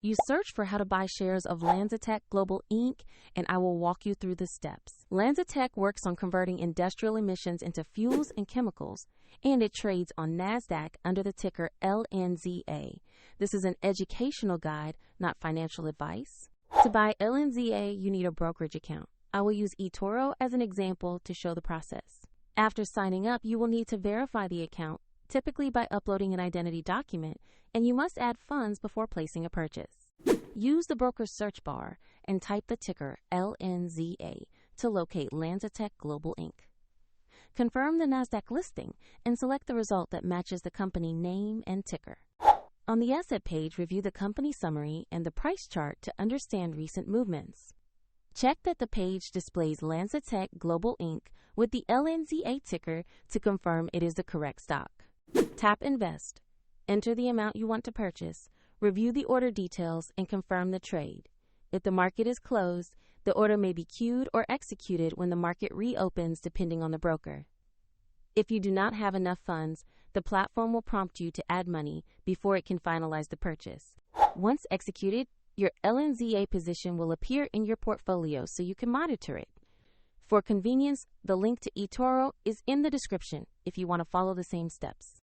You search for how to buy shares of LanzaTech Global Inc., and I will walk you through the steps. LanzaTech works on converting industrial emissions into fuels and chemicals, and it trades on NASDAQ under the ticker LNZA. This is an educational guide, not financial advice. To buy LNZA, you need a brokerage account. I will use eToro as an example to show the process. After signing up, you will need to verify the account, typically by uploading an identity document, and you must add funds before placing a purchase. Use the broker's search bar and type the ticker LNZA to locate LanzaTech Global Inc. Confirm the NASDAQ listing and select the result that matches the company name and ticker. On the asset page, review the company summary and the price chart to understand recent movements. Check that the page displays LanzaTech Global Inc. with the LNZA ticker to confirm it is the correct stock. Tap Invest. Enter the amount you want to purchase, review the order details, and confirm the trade. If the market is closed, the order may be queued or executed when the market reopens depending on the broker. If you do not have enough funds, the platform will prompt you to add money before it can finalize the purchase. Once executed, your LNZA position will appear in your portfolio so you can monitor it. For convenience, the link to eToro is in the description if you want to follow the same steps.